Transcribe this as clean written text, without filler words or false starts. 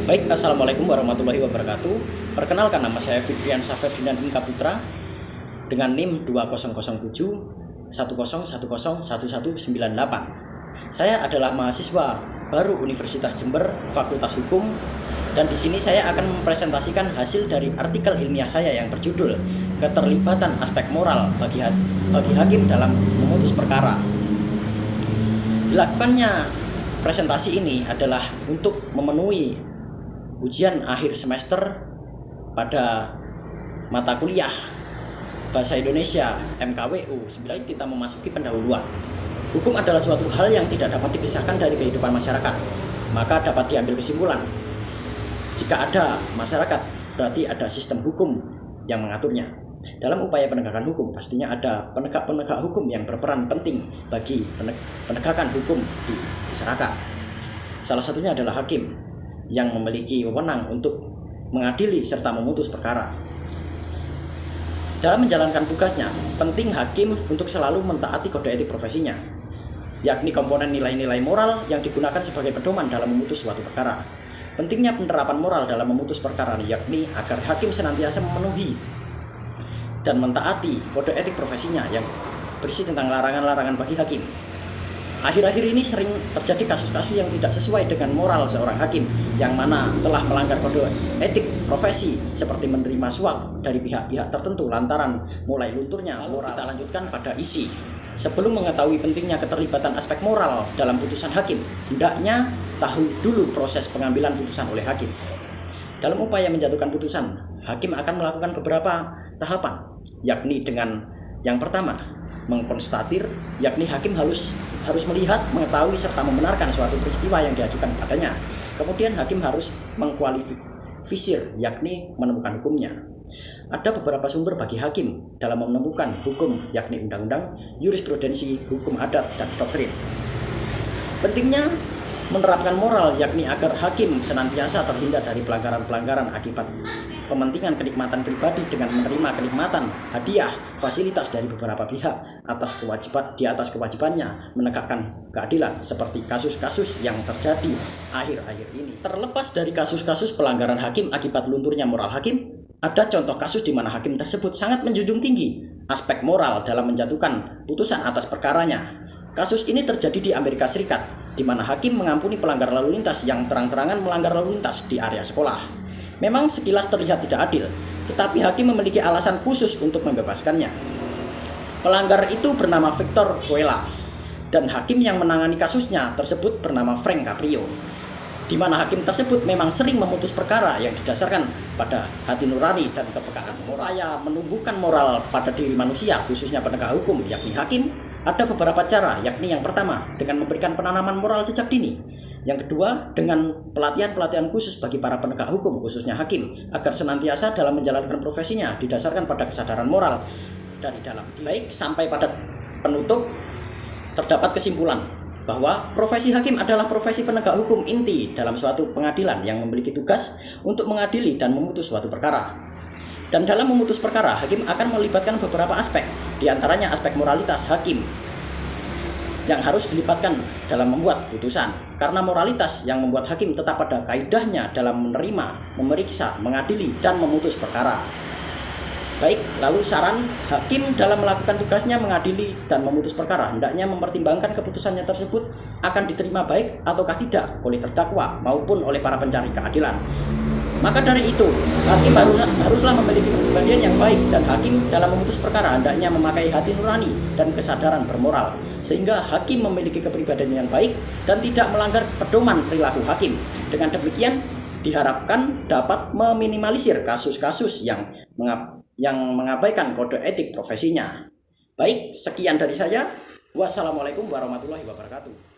Baik, Assalamualaikum warahmatullahi wabarakatuh. Perkenalkan, nama saya Fikrian Saferdinand Inka Putra dengan NIM 2007 10101198. Saya adalah mahasiswa baru Universitas Jember, Fakultas Hukum, dan di sini saya akan mempresentasikan hasil dari artikel ilmiah saya yang berjudul Keterlibatan Aspek Moral bagi Hakim dalam Memutus Perkara. Dilakukannya presentasi ini adalah untuk memenuhi ujian akhir semester pada mata kuliah Bahasa Indonesia MKWU. Sebenarnya kita memasuki pendahuluan. Hukum adalah suatu hal yang tidak dapat dipisahkan dari kehidupan masyarakat. Maka dapat diambil kesimpulan, jika ada masyarakat, berarti ada sistem hukum yang mengaturnya. Dalam upaya penegakan hukum, pastinya ada penegak-penegak hukum yang berperan penting bagi penegakan hukum di masyarakat. Salah satunya adalah hakim yang memiliki wewenang untuk mengadili serta memutus perkara. Dalam menjalankan tugasnya, penting hakim untuk selalu mentaati kode etik profesinya, yakni komponen nilai-nilai moral yang digunakan sebagai pedoman dalam memutus suatu perkara. Pentingnya penerapan moral dalam memutus perkara yakni agar hakim senantiasa memenuhi dan mentaati kode etik profesinya yang berisi tentang larangan-larangan bagi hakim. Akhir-akhir ini sering terjadi kasus-kasus yang tidak sesuai dengan moral seorang hakim, yang mana telah melanggar kode etik profesi seperti menerima suap dari pihak-pihak tertentu lantaran mulai lunturnya moral. Kita lanjutkan pada isi. Sebelum mengetahui pentingnya keterlibatan aspek moral dalam putusan hakim, hendaknya tahu dulu proses pengambilan putusan oleh hakim. Dalam upaya menjatuhkan putusan, hakim akan melakukan beberapa tahapan, yakni dengan yang pertama, mengkonstatir, yakni hakim harus melihat, mengetahui, serta membenarkan suatu peristiwa yang diajukan padanya. Kemudian hakim harus mengkualifisir, yakni menemukan hukumnya. Ada beberapa sumber bagi hakim dalam menemukan hukum, yakni undang-undang, jurisprudensi, hukum adat, dan doktrin. Pentingnya menerapkan moral, yakni agar hakim senantiasa terhindar dari pelanggaran-pelanggaran akibat pementingan kenikmatan pribadi dengan menerima kenikmatan, hadiah, fasilitas dari beberapa pihak di atas kewajibannya menegakkan keadilan, seperti kasus-kasus yang terjadi akhir-akhir ini. Terlepas dari kasus-kasus pelanggaran hakim akibat lunturnya moral hakim, ada contoh kasus di mana hakim tersebut sangat menjunjung tinggi aspek moral dalam menjatuhkan putusan atas perkaranya. Kasus ini terjadi di Amerika Serikat, di mana hakim mengampuni pelanggar lalu lintas yang terang-terangan melanggar lalu lintas di area sekolah. Memang sekilas terlihat tidak adil, tetapi hakim memiliki alasan khusus untuk membebaskannya. Pelanggar itu bernama Victor Coela, dan hakim yang menangani kasusnya tersebut bernama Frank Caprio, di mana hakim tersebut memang sering memutus perkara yang didasarkan pada hati nurani dan kepekaan moral. Upaya menumbuhkan moral pada diri manusia, khususnya penegak hukum, yakni hakim, ada beberapa cara, yakni yang pertama, dengan memberikan penanaman moral sejak dini. Yang kedua, dengan pelatihan-pelatihan khusus bagi para penegak hukum, khususnya hakim, agar senantiasa dalam menjalankan profesinya didasarkan pada kesadaran moral dari dalam diri. Baik, sampai pada penutup, terdapat kesimpulan bahwa profesi hakim adalah profesi penegak hukum inti dalam suatu pengadilan yang memiliki tugas untuk mengadili dan memutus suatu perkara. Dan dalam memutus perkara, hakim akan melibatkan beberapa aspek, diantaranya aspek moralitas hakim yang harus dilibatkan dalam membuat putusan, karena moralitas yang membuat hakim tetap pada kaidahnya dalam menerima, memeriksa, mengadili, dan memutus perkara. Baik, lalu saran hakim dalam melakukan tugasnya mengadili dan memutus perkara hendaknya mempertimbangkan keputusannya tersebut akan diterima baik ataukah tidak oleh terdakwa maupun oleh para pencari keadilan. Maka dari itu, hakim haruslah memiliki kepribadian yang baik, dan hakim dalam memutus perkara hendaknya memakai hati nurani dan kesadaran bermoral, sehingga hakim memiliki kepribadian yang baik dan tidak melanggar pedoman perilaku hakim. Dengan demikian, diharapkan dapat meminimalisir kasus-kasus yang mengabaikan kode etik profesinya. Baik, sekian dari saya. Wassalamualaikum warahmatullahi wabarakatuh.